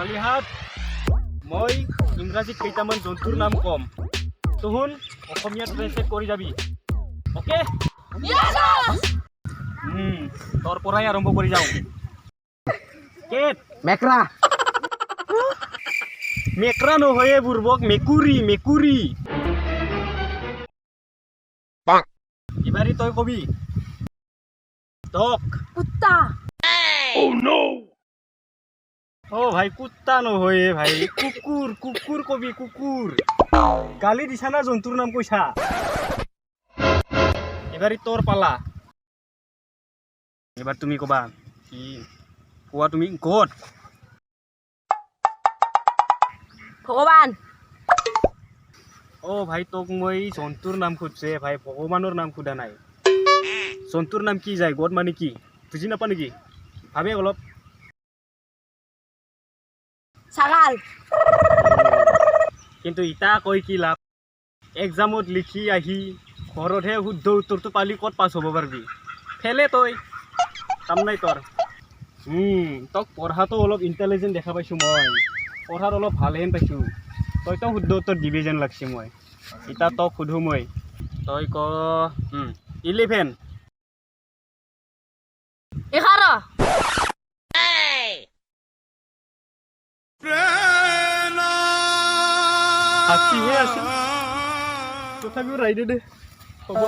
ছোৱালীহাত মই ইংৰাজীত কেইটামান জন্তুৰ নাম কম তুহুন অসমীয়াত ট্ৰেন্সলেট কৰি যাবি ওকে তোৰ পৰাই আৰম্ভ কৰি যাওঁ কেট মেকৰা মেকৰা নহয়ে বুৰ্বক মেকুৰী মেকুৰী ইবাৰি তই কবি ডগ কুত্তা ও ভাই কুত্তা নহয়ে ভাই কুকুৰ কুকুৰ কবি কুকুৰ গালি দিছা না জন্তুৰ নাম কৈছা এবাৰ তোৰ পালা এবাৰ তুমি কবা কি কোৱা তুমি গড ভগৱান ও ভাই তোক মই জন্তুৰ নাম খুঁজছে ভাই ভগৱানৰ নাম সোধা নাই জন্তুৰ নাম কি যায় গড মানে কি বুজি নাপা নেকি ভাবে অলপ ছাগাল কিন্তু ইটা কৈ কি লাভ এক্সামত লিখি আহি ঘৰতহে শুদ্ধ উত্তৰটো পালি ক'ত পাছ হ'ব পাৰিবি ফেলে তই কাম নাই তোৰ তোক পঢ়াটো অলপ ইণ্টেলিজেণ্ট দেখা পাইছোঁ মই পঢ়াত অলপ ভালহেন পাইছোঁ তইতো শুদ্ধ উত্তৰ দিবি যেন লাগছে মই ইটা তোক সোধোঁ মই তই ক 11 11 হাতীহে আছিল তথাপিও ৰাইডে দে হ'ব